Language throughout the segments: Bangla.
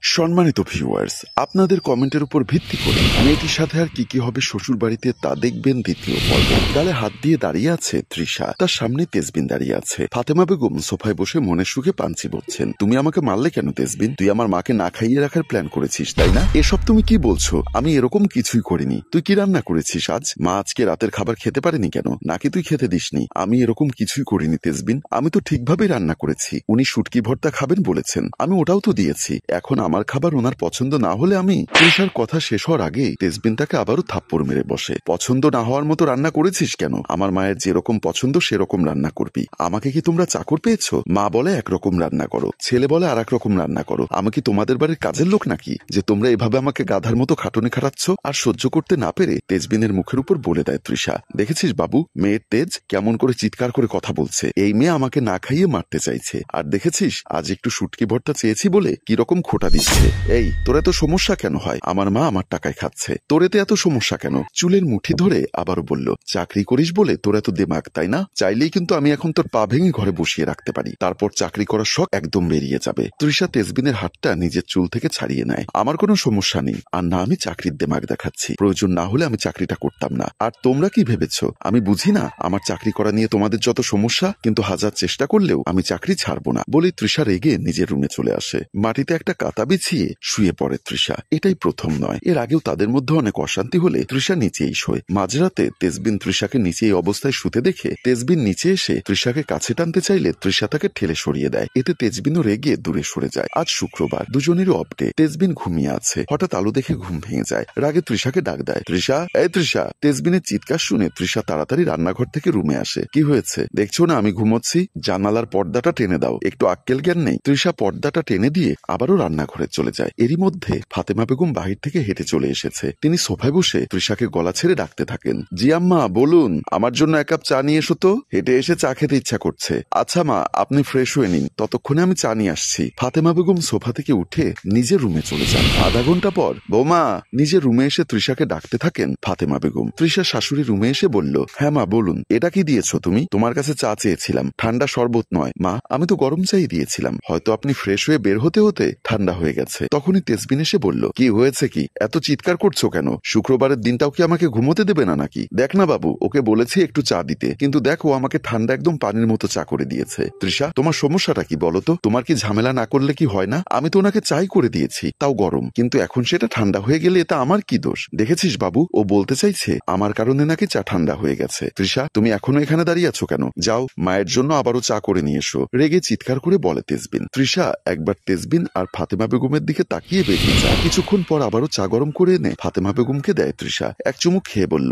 সম্মানিত ভিউয়ার্স, আপনাদের কমেন্টের উপর ভিত্তি করে মেয়েটির সাথে আর কি কি হবে শ্বশুর বাড়িতে তা দেখবেন দ্বিতীয় পর্ব। গালে হাত দিয়ে দাঁড়িয়ে আছে তৃষা, তার সামনে তেজবিন দাঁড়িয়ে আছে। ফাতেমা বেগম সোফায় বসে মনের সুখে পাঞ্চি বলছেন। তুমি আমাকে মারলে কেন তেজবিন? তুই আমার মাকে না খাইয়ে রাখার প্ল্যান করেছিস তাই না? এসব তুমি কি বলছো? আমি এরকম কিছুই করিনি। তুই কি রান্না করেছিস আজ? মা আজকে রাতের খাবার খেতে পারেনি কেন? নাকি তুই খেতে দিসনি? আমি এরকম কিছুই করিনি তেজবিন, আমি তো ঠিকভাবেই রান্না করেছি। উনি শুটকি ভর্তা খাবেন বলেছেন, আমি ওটাও তো দিয়েছি। এখন আমার খাবার ওনার পছন্দ না হলে আমি। তৃষার কথা শেষ হওয়ার আগেই তেজবিন তাকে আবারও থাপ্পড় মেরে বসে। পছন্দ না হওয়ার মতো রান্না করেছিস কেন? আমার মায়ের যেরকম পছন্দ সেরকম রান্না করবি। আমাকে কি তোমরা চাকর পেয়েছো? মা বলে একরকম রান্না করো, ছেলে বলে আর এক রকম রান্না করো। আমি কি তোমাদের বাড়ির কাজের লোক নাকি যে তোমরা এভাবে আমাকে গাধার মতো খাটুনি খাটাচ্ছ? আর সহ্য করতে না পেরে তেজবিনের মুখের উপর বলে দেয় তৃষা, দেখেছিস বাবু, মেয়ের তেজ কেমন করে চিৎকার করে কথা বলছে। এই মেয়ে আমাকে না খাইয়ে মারতে চাইছে। আর দেখেছিস আজ একটু শুটকি ভর্তা চেয়েছি বলে কিরকম খোটা দিচ্ছে। এই তোর এত সমস্যা কেন হয়? আমার মা আমার টাকায় খাচ্ছে, তোর এতে এত সমস্যা কেন? চুলের মুঠি ধরে আবারও বলল, চাকরি করিস বলে তোর এত দেমাগ তাই না? চাইলেই কিন্তু আমি এখন তোর পা ভেঙে ঘরে বসিয়ে রাখতে পারি, তারপর চাকরি করার শখ একদম বেরিয়ে যাবে। তৃষা তেজবিনের হাতটা নিজের চুল থেকে ছাড়িয়ে নেয়। আমার কোনো সমস্যা নেই, আর না আমি চাকরির দেমাগ দেখাচ্ছি। প্রয়োজন না হলে আমি চাকরিটা করতাম না। আর তোমরা কি ভেবেছো আমি বুঝি না আমার চাকরি করা নিয়ে তোমাদের যত সমস্যা? কিন্তু হাজার চেষ্টা করলেও আমি চাকরি ছাড়বো না বলে তৃষা রেগে নিজের রুমে চলে আসে। মাটিতে একটা কাতা বিছিয়ে শুয়ে পড়ে তৃষা। এটাই প্রথম নয়, এর আগেও তাদের মধ্যে অনেক অশান্তি হলে তৃষা নিচেই শোয়। মাঝরাতে তেজবিন তৃষাকে নিচে এই অবস্থায় শুতে দেখে তেজবিন নিচে এসে তৃষাকে কাছে টানতে চাইলে তৃষা তাকে ঠেলে সরিয়ে দেয়। এতে তেজবিনও রেগে দূরে সরে যায়। আজ শুক্রবার, দুজনেরও অফ ডে। তেজবিন ঘুমিয়ে আছে। হঠাৎ আলো দেখে ঘুম ভেঙে যায়। রাগে তৃষাকে ডাক দেয়, তৃষা, এই তৃষা। তেজবিনের চিৎকার শুনে তৃষা তাড়াতাড়ি রান্নাঘর থেকে রুমে আসে। কি হয়েছে? দেখছো না আমি ঘুমোচ্ছি? জানালার পর্দাটা টেনে দাও, একটু আক্কেল জ্ঞান নেই? তৃষা পর্দাটা টেনে দিয়ে আবারও রান্নাঘরে চলে যায়। এরই মধ্যে ফাতেমা বেগম বাহির থেকে হেঁটে চলে এসেছে। তিনি সোফায় বসে তৃষাকে গলা ছেড়ে ডাকতে থাকেন, জি আম্মা বলুন, আমার জন্য এক কাপ চা নিয়ে এসো তো। হেঁটে এসে চা খেতে ইচ্ছা করছে। আচ্ছা মা, আপনি ফ্রেশ হয়ে নিন, ততক্ষণে আমি চা নিয়ে আসছি। ফাতেমা বেগম সোফা থেকে উঠে নিজের রুমে চলে যান। আধা ঘন্টা পর বৌমা নিজের রুমে এসে তৃষাকে ডাকতে থাকেন ফাতেমা বেগম। তৃষা শাশুড়ি রুমে এসে বলল, হ্যাঁ মা বলুন, এটা কি দিয়েছো তুমি? তোমার কাছে চা চেয়েছিলাম, ঠান্ডা শরবত নয়। মা আমি তো গরম চাই দিয়েছিলাম, হয়তো আপনি ফ্রেশ হয়ে বের হতে হতে ঠান্ডা হয়ে গেছে। তখনই তেজবিন এসে বলল, কি হয়েছে কি? এত চিৎকার করছো কেন? শুক্রবারের দিনটাও কি আমাকে ঘুমোতে দেবে না নাকি? দেখ না বাবু, ওকে বলেছি একটু চা দিতে, কিন্তু দেখো আমাকে ঠান্ডা একদম পানির মতো চা করে দিয়েছে। তৃষা তোমার সমস্যাটা কি বলো তো? তোমার কি ঝামেলা না করলে কি হয় না? আমি তো ওনাকে চাই করে দিয়েছি, তাও গরম, কিন্তু এখন সেটা ঠান্ডা হয়ে গেলে এটা আমার কি দোষ? দেখেছিস বাবু, ও বলতে চাইছে আমার কারণে নাকি চা ঠান্ডা হয়ে গেছে। তৃষা তুমি এখনো এখানে দাঁড়িয়ে আছো কেন? যাও মায়ের জন্য আবারও চা করে নিয়ে এসো, রেগে চিৎকার করে বলে তেজবিন। তৃষা একবার তেজবিন আর ফাতেমা বেগমের দিকে তাকিয়ে বেরিয়ে যায়। কিছুক্ষণ পর আবারও চা গরম করে এনে ফাতেমা বেগমকে দেয় তৃষা। এক চুমুক খেয়ে বলল,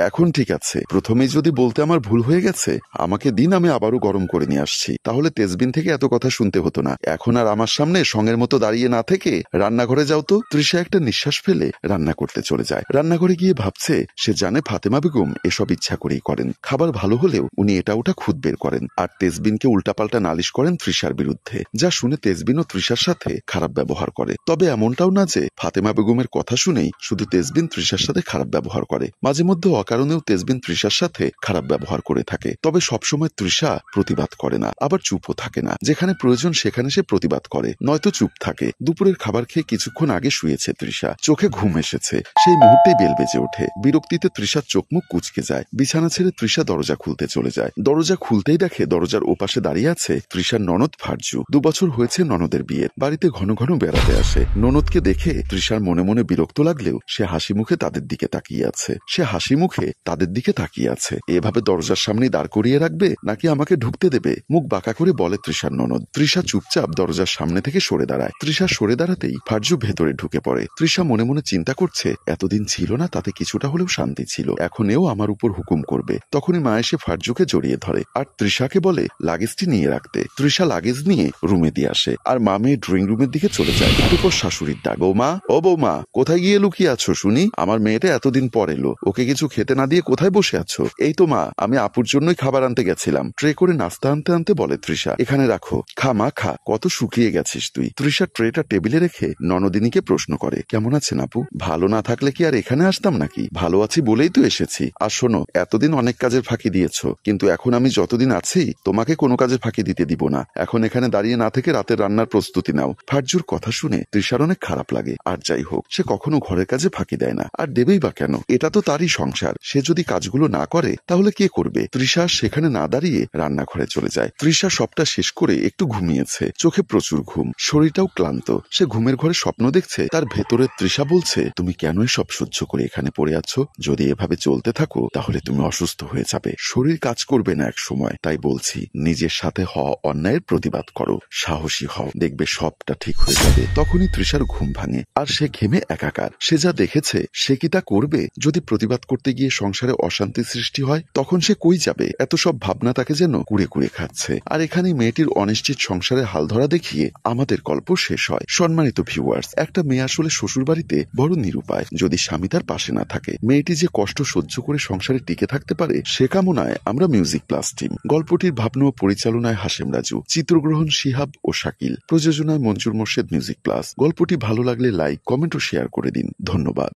এখন ঠিক আছে। প্রথমেই যদি বলতে আমার ভুল হয়ে গেছে, আমাকে দিন, আমি আবারও গরম করে নিয়ে আসছি, তাহলে তেজবিন থেকে এত কথা শুনতে হতো না। এখন আর আমার সামনে সঙ্গের মতো দাঁড়িয়ে না থেকে রান্নাঘরে যাও তো। তৃষা একটা নিঃশ্বাস ফেলে রান্না করতে চলে যায়। রান্নাঘরে গিয়ে ভাবছে, সে জানে ফাতেমা বেগম এসব ইচ্ছা করেই করেন। খাবার ভালো হলেও উনি এটা ওটা খুদ বের করেন, আর তেজবিনকে উল্টাপাল্টা নালিশ করেন তৃষার বিরুদ্ধে, যা শুনে তেজবিনও তৃষার সাথে খারাপ ব্যবহার করে। তবে এমনটাও না যে ফাতেমা বেগমের কথা শুনেই শুধু তেজবিন তৃষার সাথে খারাপ ব্যবহার করে। মাঝে মধ্যে অকারণেও তেজবিন তৃষার সাথে খারাপ ব্যবহার করে থাকে। তবে সবসময় তৃষা প্রতিবাদ করে না, আবার চুপও থাকে না। যেখানে প্রয়োজন সেখানে সে প্রতিবাদ করে, নয়তো চুপ থাকে। দুপুরের খাবার খেয়ে কিছুক্ষণ আগে শুয়েছে তৃষা। চোখে ঘুম এসেছে। সেই মুহূর্তেই বেল বেজে ওঠে। বিরক্তিতে তৃষার চোখ মুখ কুঁচকে যায়। বিছানা ছেড়ে তৃষা দরজা খুলতে চলে যায়। দরজা খুলতেই দেখে দরজার ওপাশে দাঁড়িয়ে আছে তৃষার ননদ ফারজু। 2 বছর হয়েছে ননদের বিয়ের। বাড়িতে ঘন ঘন বেড়াতে আসে। ননদকে দেখে তৃষার মনে মনে বিরক্ত লাগলেও সে হাসি মুখে তাদের দিকে তাকিয়ে আছে। এভাবে দরজার সামনে দাঁড় করিয়ে রাখবে নাকি আমাকে ঢুকতে দেবে? মুখ বাঁকা করে বলে তৃষার ননদ। তৃষা চুপচাপ দরজার সামনে থেকে সরে দাঁড়ায়। তৃষা সরে দাঁড়াতেই ফারজু ভেতরে ঢুকে পড়ে। তৃষা মনে মনে চিন্তা করছে, এতদিন ছিল না, তাতে কিছুটা হলেও শান্তি ছিল, এখন এও আমার উপর হুকুম করবে। তখনই মা এসে ফারজুকে জড়িয়ে ধরে আর তৃষাকে বলে লাগেজটি নিয়ে রাখতে। তৃষা লাগেজ নিয়ে রুমে দিয়ে আসে আর মা মেয়ে ড্রয়িং রুমের দিকে চলে যায়। একটু শাশুড়ির ডাক, বৌমা ও বৌমা, কোথায় গিয়ে লুকিয়ে আছো শুনি? আমার মেয়েটা এতদিন পর এলো, ওকে কিছু খেতে না দিয়ে কোথায় বসে আছো? এই তো মা, আমি আপুর জন্যই খাবার আনতে গেছিলাম। ট্রে করে নাস্তা আনতে আনতে বলে তৃষা, এখানে রাখো, খা মা খা, কত শুকিয়ে গেছিস তুই। তৃষা ট্রেটা টেবিলে রেখে ননদিনীকে প্রশ্ন করে, কেমন আছেন আপু? ভালো না থাকলে কি আর এখানে আসতাম নাকি? ভালো আছি বলেই তো এসেছি। আর শোনো, এতদিন অনেক কাজের ফাঁকি দিয়েছ, কিন্তু এখন আমি যতদিন আছি তোমাকে কোনো কাজের ফাঁকি দিতে দিব না। এখন এখানে দাঁড়িয়ে না থেকে রাতের রান্নার প্রস্তুতি নাও। ফারজু কিছুর কথা শুনে তৃষার অনেক খারাপ লাগে। আর যাই হোক, সে কখনো ঘরের কাজে ফাঁকি দেয় না, আর দেবেই বা কেন? এটা তো তারই সংসার। সে যদি কাজগুলো না করে তাহলে কে করবে? তৃষা সেখানে না দাঁড়িয়ে রান্নাঘরে চলে যায়। তৃষা সবটা শেষ করে একটু ঘুমিয়েছে, চোখে প্রচুর ঘুম, শরীরটাও ক্লান্ত। সে ঘুমের ঘরে স্বপ্ন দেখছে, তার ভেতরে তৃষা বলছে, তুমি কেন সব সহ্য করে এখানে পড়ে আছো? যদি এভাবে চলতে থাকো তাহলে তুমি অসুস্থ হয়ে যাবে, শরীর কাজ করবে না এক সময়। তাই বলছি, নিজের সাথে হওয়া অন্যায়ের প্রতিবাদ করো, সাহসী হও, দেখবে সবটা ঠিক হয়ে যাবে। তখনই তৃষার ঘুম ভাঙে, আর সে ঘেমে একাকার। সে যা দেখেছে সে কি তা করবে? যদি প্রতিবাদ করতে গিয়ে সংসারে অশান্তি সৃষ্টি হয় তখন সে কই যাবে? এত সব ভাবনা তাকে যেন কুড়ে কুড়ে খাচ্ছে। আর এখানে মেয়েটির অনিশ্চিত সংসারে হাল ধরা দেখিয়ে আমাদের গল্প শেষ হয়। সম্মানিত ভিউয়ার্স, একটা মেয়ে আসলে শ্বশুর বাড়িতে বড় নিরুপায় যদি স্বামী তার পাশে না থাকে। মেয়েটি যে কষ্ট সহ্য করে সংসারে টিকে থাকতে পারে সে কামনায় আমরা মিউজিক প্লাস টিম। গল্পটির ভাবনা ও পরিচালনায় হাশেম রাজু, চিত্রগ্রহণ শিহাব ও শাকিল, প্রযোজনায় মঞ্জুর মোর্শেদ মিউজিক প্লাস। গল্পটি ভালো লাগলে লাইক, কমেন্ট ও শেয়ার করে দিন। ধন্যবাদ।